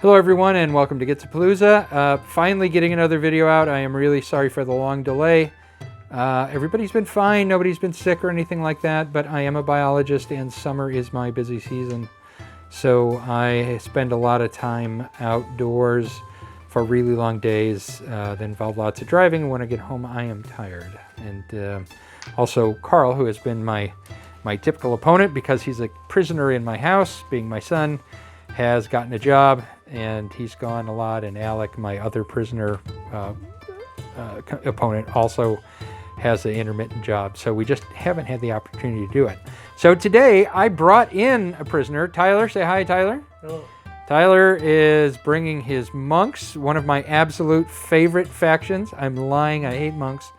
Hello everyone and welcome to Get to Palooza. Finally getting another video out. I am really sorry for the long delay. Everybody's been fine, nobody's been sick or anything like that, but I am a biologist and summer is my busy season. So I spend a lot of time outdoors for really long days that involve lots of driving. When I get home I am tired. And also Carl, who has been my typical opponent because he's a prisoner in my house, being my son, has gotten a job and he's gone a lot, and Alec, my other prisoner opponent, also has an intermittent job, so we just haven't had the opportunity to do it. So today I brought in a prisoner. Tyler, say hi, Tyler. Hello. Tyler is bringing his monks, one of my absolute favorite factions. I'm lying, I hate monks.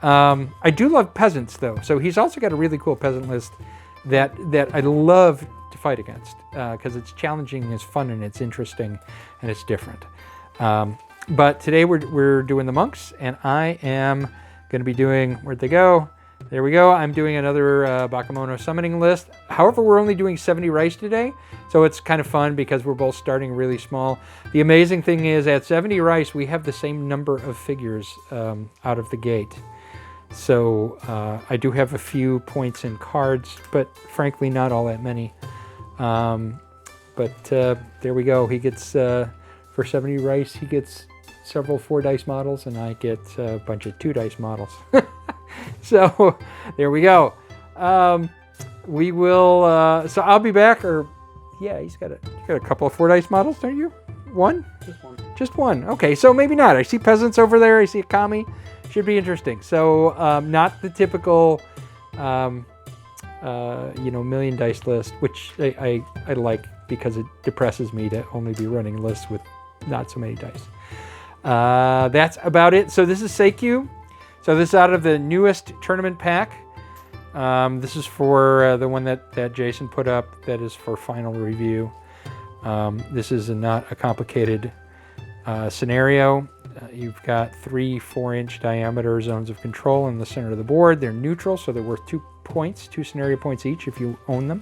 I do love peasants though, so he's also got a really cool peasant list that I love to fight against because it's challenging, it's fun, and it's interesting, and it's different. But today we're doing the monks, and I am going to be doing, where'd they go? There we go. I'm doing another bakemono summoning list. However, we're only doing 70 rice today, so it's kind of fun because we're both starting really small. The amazing thing is at 70 rice, we have the same number of figures out of the gate. So I do have a few points in cards, but frankly not all that many. But there we go. He gets, for 70 rice, he gets several 4-dice models, and I get a bunch of 2-dice models. So there we go. We will, so I'll be back, or yeah, you got a couple of 4-dice models, don't you? One? Just one. Just one. Okay, so maybe not. I see peasants over there. I see a kami. Should be interesting. So not the typical, million dice list, which I like because it depresses me to only be running lists with not so many dice. That's about it. So this is Seikyu. So this is out of the newest tournament pack. This is for the one that Jason put up. That is for final review. This is not a complicated scenario. You've got 3 4-inch diameter zones of control in the center of the board. They're neutral, so they're worth 2 points, 2 scenario points each if you own them.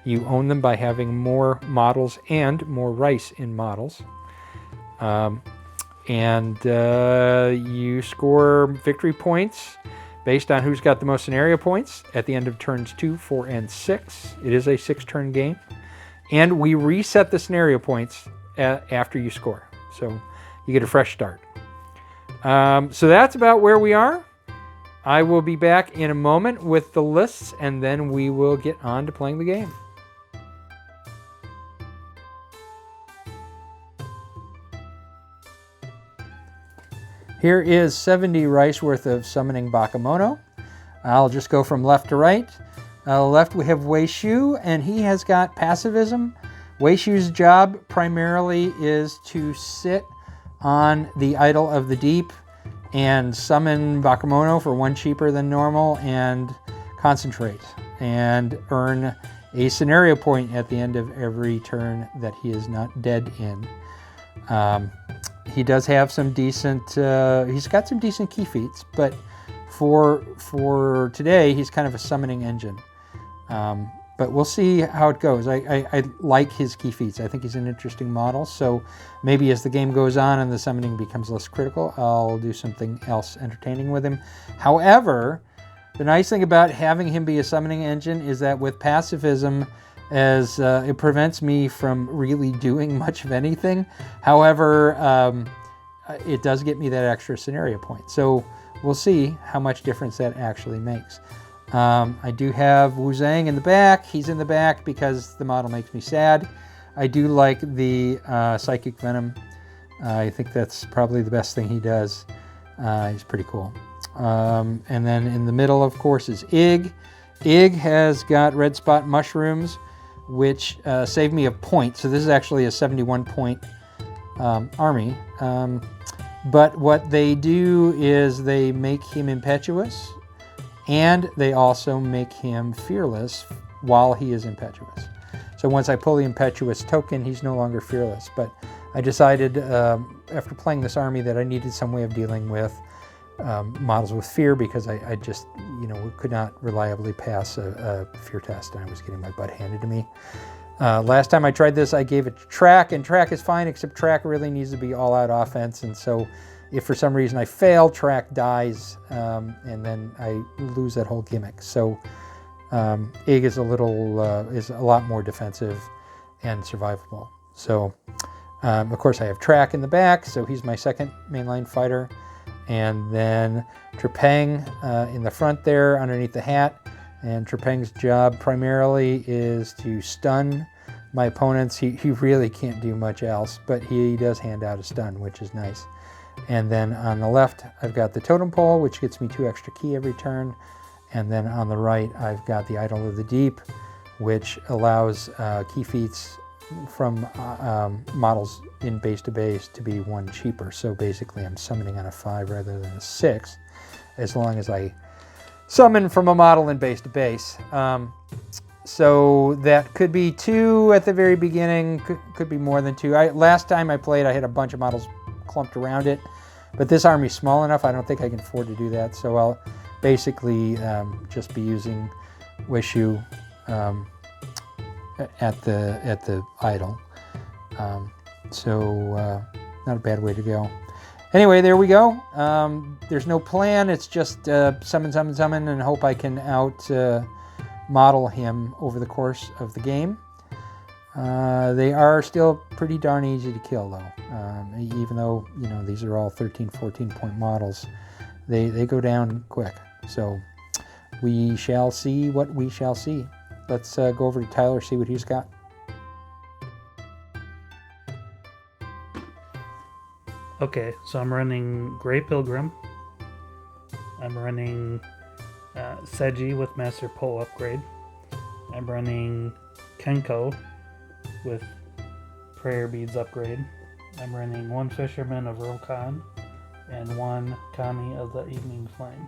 You own them by having more models and more rice in models. You score victory points based on who's got the most scenario points at the end of turns 2, 4, and 6. It is a 6-turn game. And we reset the scenario points after you score. So you get a fresh start. So that's about where we are. I will be back in a moment with the lists, and then we will get on to playing the game. Here is 70 rice worth of summoning bakemono. I'll just go from left to right. Left we have Wei Shu, and he has got passivism. Wei Shu's job primarily is to sit on the Idol of the Deep and summon bakemono for 1 cheaper than normal and concentrate and earn a scenario point at the end of every turn that he is not dead in. He does have some decent, he's got some decent key feats, but for today, he's kind of a summoning engine. But we'll see how it goes. I like his key feats. I think he's an interesting model. So maybe as the game goes on and the summoning becomes less critical, I'll do something else entertaining with him. However, the nice thing about having him be a summoning engine is that with pacifism, as it prevents me from really doing much of anything. However, it does get me that extra scenario point. So we'll see how much difference that actually makes. I do have Wu Zhang in the back. He's in the back because the model makes me sad. I do like the Psychic Venom. I think that's probably the best thing he does. He's pretty cool. And then in the middle, of course, is Ig. Ig has got red spot mushrooms, which save me a point. So this is actually a 71-point army. But what they do is they make him impetuous, and they also make him fearless while he is impetuous. So once I pull the impetuous token, he's no longer fearless. But I decided after playing this army that I needed some way of dealing with models with fear, because I just, could not reliably pass a fear test, and I was getting my butt handed to me. Last time I tried this, I gave it track, and track is fine, except track really needs to be all-out offense, and so if for some reason I fail, track dies, and then I lose that whole gimmick. So Ig is a lot more defensive and survivable. So of course I have track in the back, so he's my second mainline fighter, and then Trepang in the front there underneath the hat. And Trepang's job primarily is to stun my opponents. He really can't do much else, but he does hand out a stun, which is nice. And then on the left, I've got the totem pole, which gets me 2 extra ki every turn. And then on the right, I've got the Idol of the Deep, which allows ki feats from models in base to base to be 1 cheaper. So basically, I'm summoning on a 5 rather than a 6, as long as I summon from a model in base to base. So that could be 2 at the very beginning, could be more than 2. Last time I played, I had a bunch of models clumped around it, but this army's small enough, I don't think I can afford to do that. So I'll basically just be using Wishu at the idol. So not a bad way to go. Anyway, there we go. There's no plan. It's just summon, summon, summon, and hope I can model him over the course of the game. They are still pretty darn easy to kill, though. Even though, you know, these are all 13, 14-point models, they go down quick. So we shall see what we shall see. Let's go over to Tyler, see what he's got. Okay, so I'm running Grey Pilgrim. I'm running Seiji with Master Pole upgrade. I'm running Kenko with Prayer Beads upgrade. I'm running 1 Fisherman of Rokan and 1 Kami of the Evening Flame.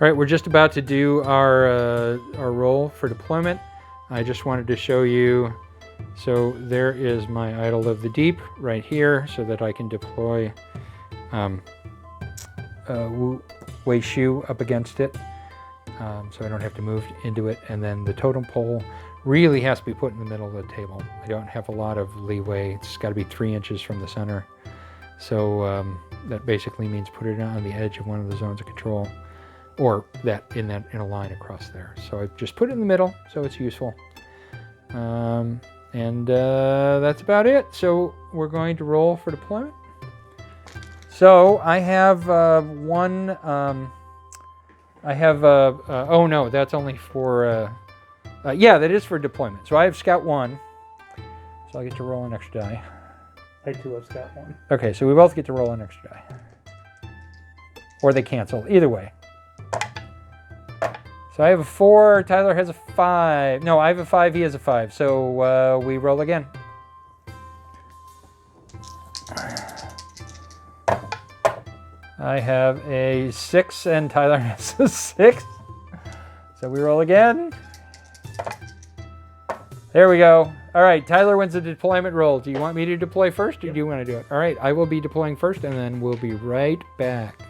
All right, we're just about to do our roll for deployment. I just wanted to show you, so there is my Idol of the Deep right here, so that I can deploy Wei Shu up against it, so I don't have to move into it. And then the totem pole really has to be put in the middle of the table. I don't have a lot of leeway. It's got to be 3 inches from the center. So that basically means put it on the edge of one of the zones of control, or in a line across there. So I just put it in the middle, so it's useful. And that's about it. So we're going to roll for deployment. So I have one. I have oh no, that's only for. Yeah, that is for deployment. So I have Scout 1. So I get to roll an extra die. I too have Scout 1. Okay, so we both get to roll an extra die. Or they cancel. Either way. So I have a 4, Tyler has a 5. No, I have a 5, he has a 5. So we roll again. I have a 6 and Tyler has a 6. So we roll again. There we go. All right, Tyler wins the deployment roll. Do you want me to deploy first, or do you want to do it? All right, I will be deploying first, and then we'll be right back.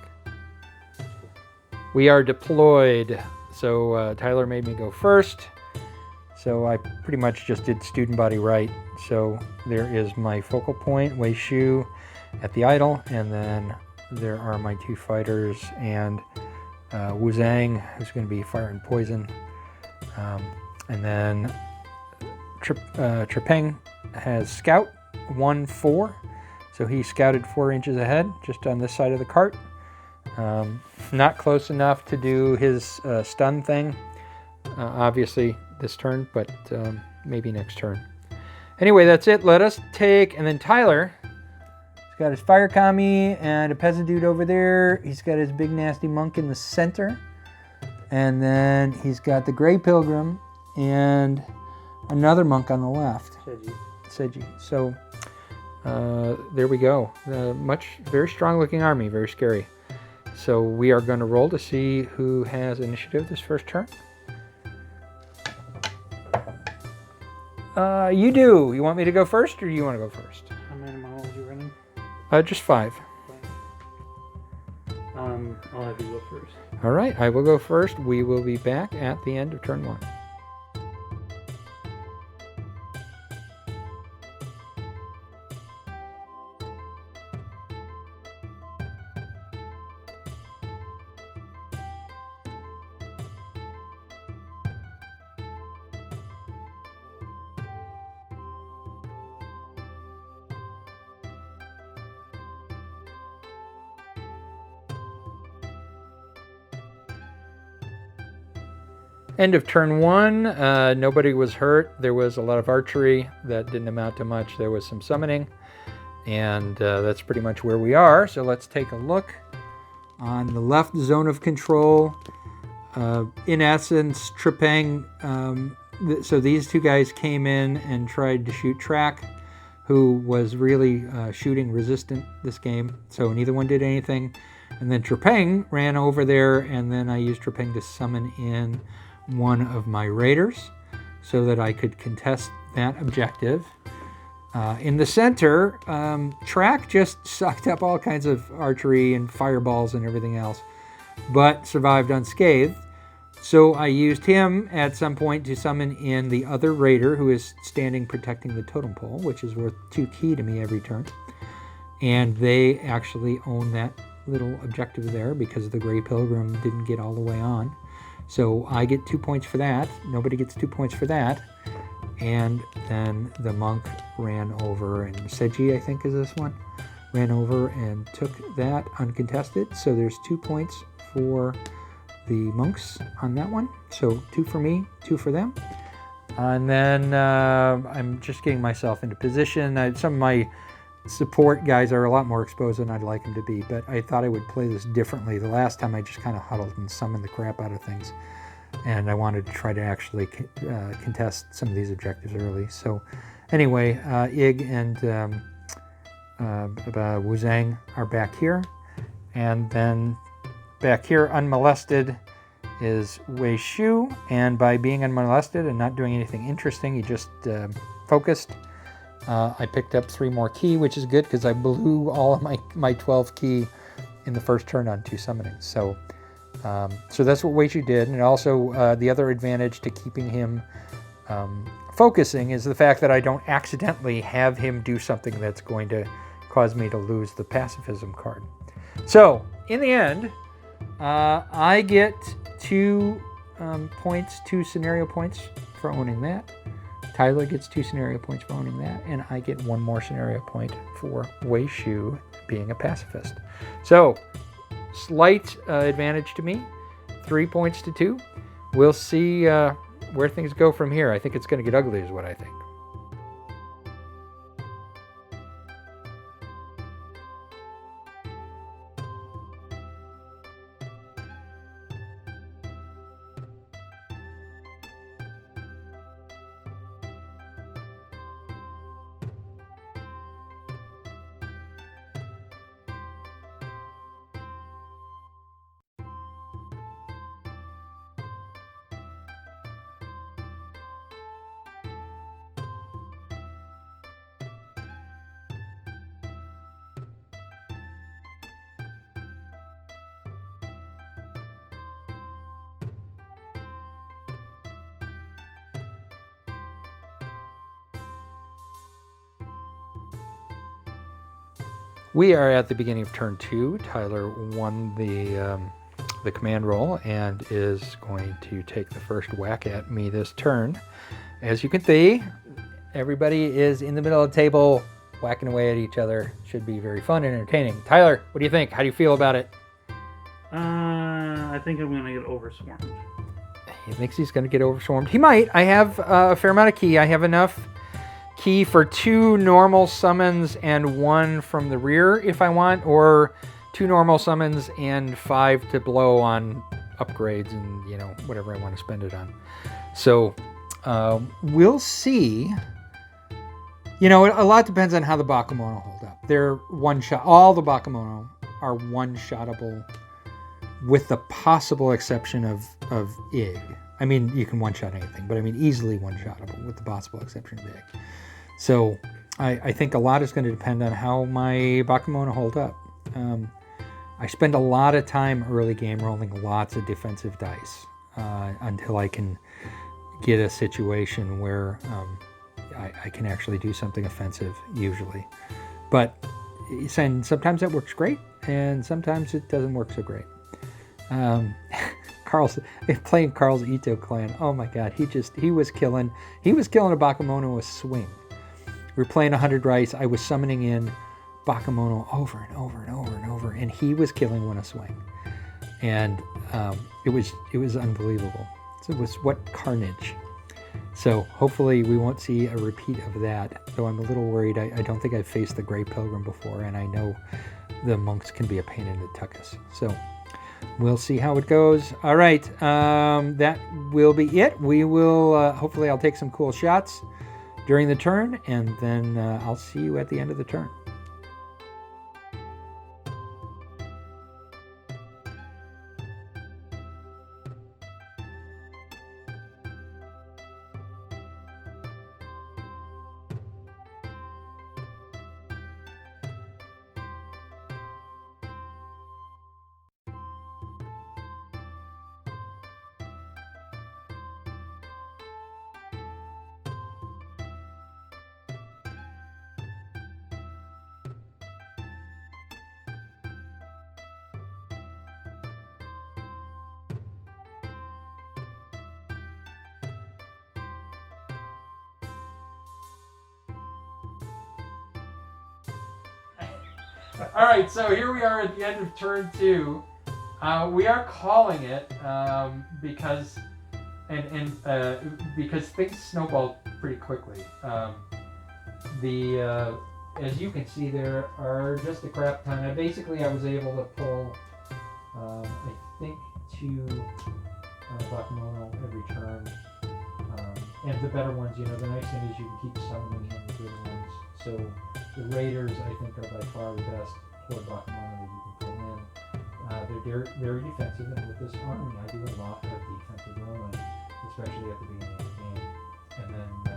We are deployed. So Tyler made me go first. So I pretty much just did student body right. So there is my focal point, Wei Shu, at the idol, and then there are my 2 fighters, and Wu Zhang, who's going to be fire and poison, and then Trepang has Scout 1-4, so he scouted 4 inches ahead, just on this side of the cart. Not close enough to do his stun thing, obviously this turn, but maybe next turn. Anyway, that's it. Let us take, and then Tyler, he's got his fire kami and a peasant dude over there. He's got his big nasty monk in the center, and then he's got the Grey Pilgrim and another monk on the left. Seiji. So there we go. Very strong looking army, very scary. So we are going to roll to see who has initiative this first turn. You do. You want me to go first, or do you want to go first? How many models are you running? Just 5. I'll have you go first. All right, I will go first. We will be back at the end of turn 1. End of turn 1. Nobody was hurt. There was a lot of archery that didn't amount to much. There was some summoning, and that's pretty much where we are. So let's take a look. On the left zone of control, in essence, Trepang, so these two guys came in and tried to shoot Track, who was really shooting resistant this game. So neither one did anything. And then Trepang ran over there, and then I used Trepang to summon in one of my raiders so that I could contest that objective. In the center, Track just sucked up all kinds of archery and fireballs and everything else, but survived unscathed. So I used him at some point to summon in the other raider who is standing protecting the totem pole, which is worth 2 ki to me every turn. And they actually own that little objective there because the Gray Pilgrim didn't get all the way on. So I get 2 points for that. Nobody gets 2 points for that. And then the monk ran over, and Seikyu, I think is this one, ran over and took that uncontested. So there's 2 points for the monks on that one. So 2 for me, 2 for them. And then I'm just getting myself into position. Some of my support guys are a lot more exposed than I'd like them to be, but I thought I would play this differently. The last time I just kind of huddled and summoned the crap out of things, and I wanted to try to actually contest some of these objectives early. So anyway, Ig and Wu Zhang are back here, and then back here unmolested is Wei Shu, and by being unmolested and not doing anything interesting, he just focused. I picked up 3 more ki, which is good because I blew all of my 12 ki in the first turn on 2 summonings. So that's what Wei Shu did. And also the other advantage to keeping him focusing is the fact that I don't accidentally have him do something that's going to cause me to lose the pacifism card. So in the end, I get 2 points, 2 scenario points for owning that. Tyler gets 2 scenario points for owning that, and I get 1 more scenario point for Wei Shu being a pacifist. So, slight advantage to me, 3 points to 2. We'll see where things go from here. I think it's going to get ugly is what I think. We are at the beginning of turn 2. Tyler won the command roll and is going to take the first whack at me this turn. As you can see, everybody is in the middle of the table whacking away at each other. Should be very fun and entertaining. Tyler, what do you think? How do you feel about it? I think I'm going to get overswarmed. He thinks he's going to get overswarmed. He might. I have a fair amount of ki. I have enough ki for 2 normal summons and 1 from the rear if I want, or 2 normal summons and 5 to blow on upgrades and, you know, whatever I want to spend it on. So we'll see. You know, a lot depends on how the bakemono hold up. They're one shot. All the bakemono are one-shottable with the possible exception of Ig. I mean, you can one-shot anything, but I mean easily one-shottable with the possible exception of Ig. So I think a lot is going to depend on how my bakemono hold up. I spend a lot of time early game rolling lots of defensive dice until I can get a situation where I can actually do something offensive usually. But sometimes that works great, and sometimes it doesn't work so great. Playing Carl's Ito clan. Oh my God, he was killing a bakemono with swing. We were playing 100 rice. I was summoning in bakemono over and over and over and over, and he was killing one a swing, and it was unbelievable. So it was what carnage. So hopefully we won't see a repeat of that, though I'm a little worried. I don't think I've faced the Grey Pilgrim before, and I know the monks can be a pain in the tuchus. So we'll see how it goes. All right, that will be it. We will, hopefully I'll take some cool shots during the turn, and then I'll see you at the end of the turn. All right, so here we are at the end of turn 2. We are calling it because things snowballed pretty quickly. As you can see, there are just a crap ton. I was able to pull, I think, 2 bakemono every turn, and the better ones. The nice thing is you can keep summoning in the good ones. So the Raiders, I think, are by far the best horde bakemono that you can pull in. They're very defensive, and with this army, I do a lot of defensive rolling, especially at the beginning of the game. And then I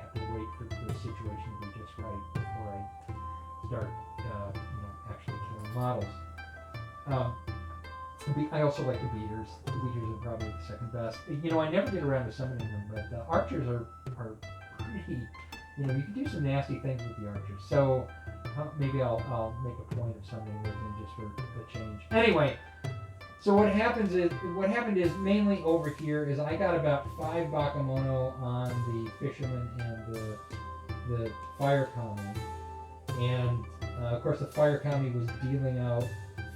have to wait for the situation to be just right before I start, actually killing models. I also like the beaters. The beaters are probably the second best. I never get around to summoning them, but the archers are pretty. You can do some nasty things with the archers. So maybe I'll make a point of summoning those in just for a change. Anyway, so what happened is mainly over here is I got about 5 bakemono on the fisherman and the fire kami, and of course the fire kami was dealing out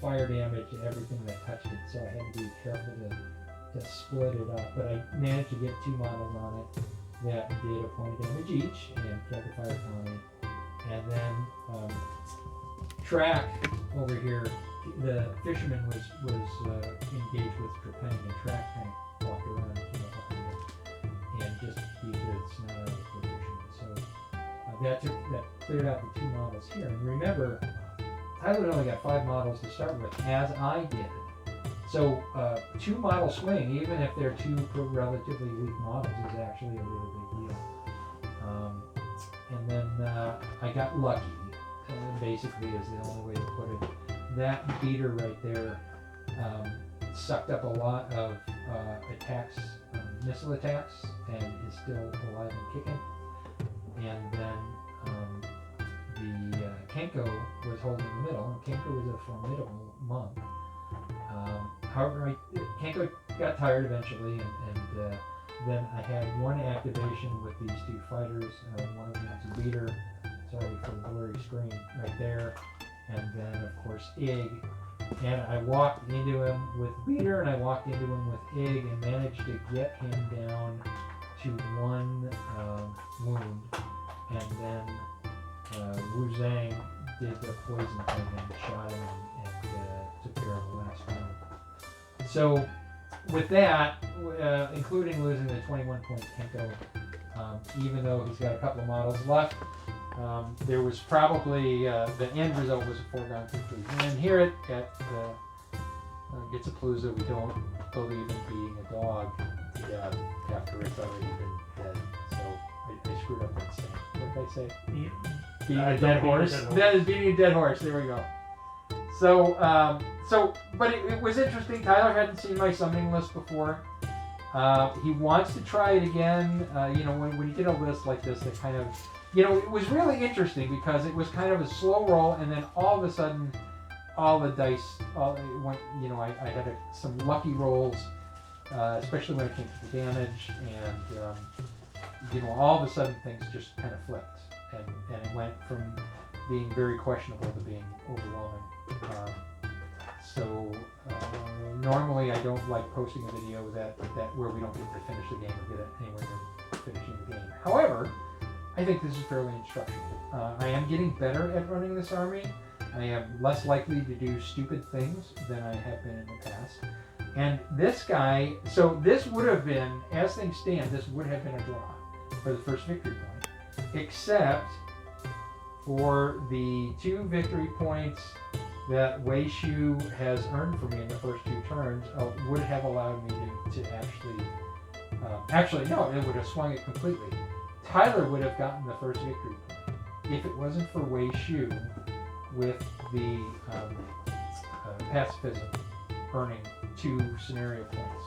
fire damage to everything that touched it. So I had to be careful to split it up, but I managed to get 2 models on it that did a point of damage each and killed the fire colony. And then Track over here, the fisherman was engaged with Trepang, and Track kind of walked around and just beat the snot out of the fisherman. So that cleared out the 2 models here. And remember, Tyler only got 5 models to start with, as I did. So 2 model swing, even if they're 2 relatively weak models, is actually a really big deal. And then I got lucky, basically is the only way to put it. That beater right there sucked up a lot of attacks, missile attacks, and is still alive and kicking. And then the Kenko was holding the middle, and Kenko was a formidable monk. However, Kenko got tired eventually, and then I had 1 activation with these 2 fighters. One of them was a beater. Sorry for the blurry screen right there. And then, of course, Ig. And I walked into him with beater, and I walked into him with Ig, and managed to get him down to 1 wound. And then Wu Zhang did the poison thing and shot him and took care of the last one. So with that, including losing the 21-point Kenko, even though he's got a couple of models left, there was probably, the end result was a foregone conclusion. And here at Gitsapalooza, we don't believe in beating a dog to death after it's already been dead. So I screwed up that saying. What did I say? Beating a dead horse? That is beating a dead horse. There we go. But it was interesting. Tyler hadn't seen my summoning list before. He wants to try it again. When you get a list like this, that kind of, it was really interesting because it was kind of a slow roll, and then all of a sudden, all the dice, it went. I had some lucky rolls, especially when it came to the damage, and all of a sudden things just kind of flipped, and it went from being very questionable to being overwhelming. Normally I don't like posting a video that where we don't get to finish the game or get it anywhere near finishing the game. However, I think this is fairly instructional. I am getting better at running this army. I am less likely to do stupid things than I have been in the past. And this guy, so this would have been, as things stand, this would have been a draw for the first victory point, except for the 2 victory points that Wei Shu has earned for me in the first 2 turns would have allowed me to actually, no, it would have swung it completely. Tyler would have gotten the first victory point if it wasn't for Wei Shu with the pacifism earning 2 scenario points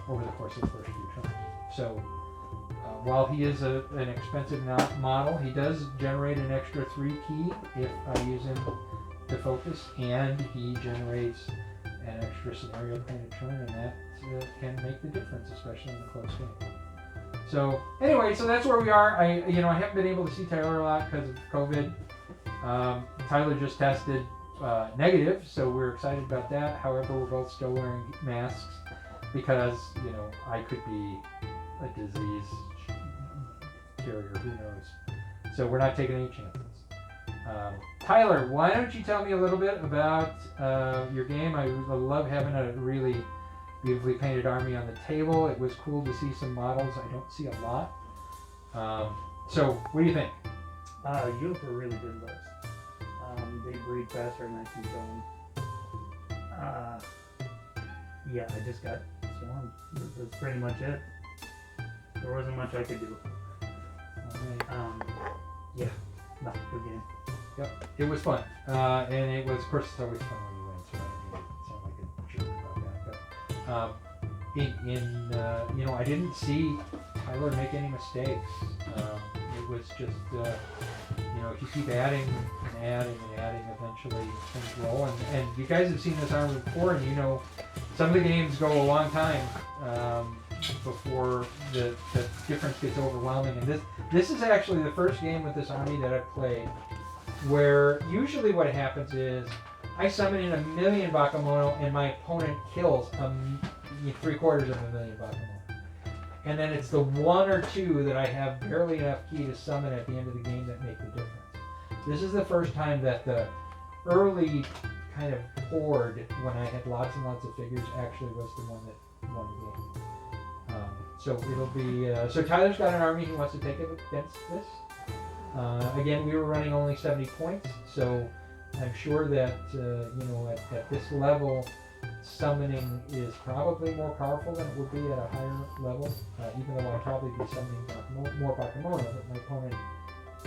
over the course of the first 2 turns. So while he is an expensive model, he does generate an extra 3 key if I use him to focus, and he generates an extra scenario point a turn, and that can make the difference, especially in a close game. So anyway, so that's where we are. I haven't been able to see Tyler a lot because of COVID. Tyler just tested negative, so we're excited about that. However, we're both still wearing masks because I could be a disease carrier, who knows. So we're not taking any chances. Tyler, why don't you tell me a little bit about your game? I love having a really beautifully painted army on the table. It was cool to see some models I don't see a lot. So what do you think? You have a really good list. They breed faster than I can kill them. Yeah, I just got swarmed. That's pretty much it. There wasn't much I could do. Yeah, no, good game. Yep, it was fun, and it was, of course, it's always fun when you win, so I didn't sound like a jerk about that. But I didn't see Tyler make any mistakes. It was just, if you keep adding and adding and adding, eventually things roll. And you guys have seen this army before, and some of the games go a long time before the difference gets overwhelming. And this is actually the first game with this army that I've played where usually what happens is I summon in 1,000,000 bakemono and my opponent kills 750,000 bakemono. And then it's the 1 or 2 that I have barely enough key to summon at the end of the game that make the difference. This is the first time that the early kind of horde, when I had lots and lots of figures, actually was the one that won the game. So it'll be, so Tyler's got an army he wants to take against this. Again, we were running only 70 points, so I'm sure that, at this level, summoning is probably more powerful than it would be at a higher level, even though I'd probably be summoning more bakemono, but my opponent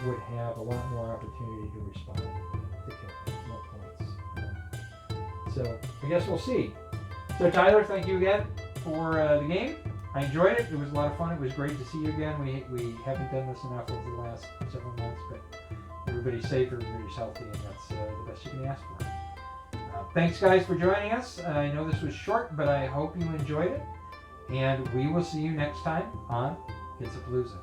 would have a lot more opportunity to respond to kill more points. So I guess we'll see. So Tyler, thank you again for the game. I enjoyed it. It was a lot of fun. It was great to see you again. We haven't done this enough over the last several months, but everybody's safe, everybody's healthy, and that's the best you can ask for. Thanks, guys, for joining us. I know this was short, but I hope you enjoyed it, and we will see you next time on It's a Palooza.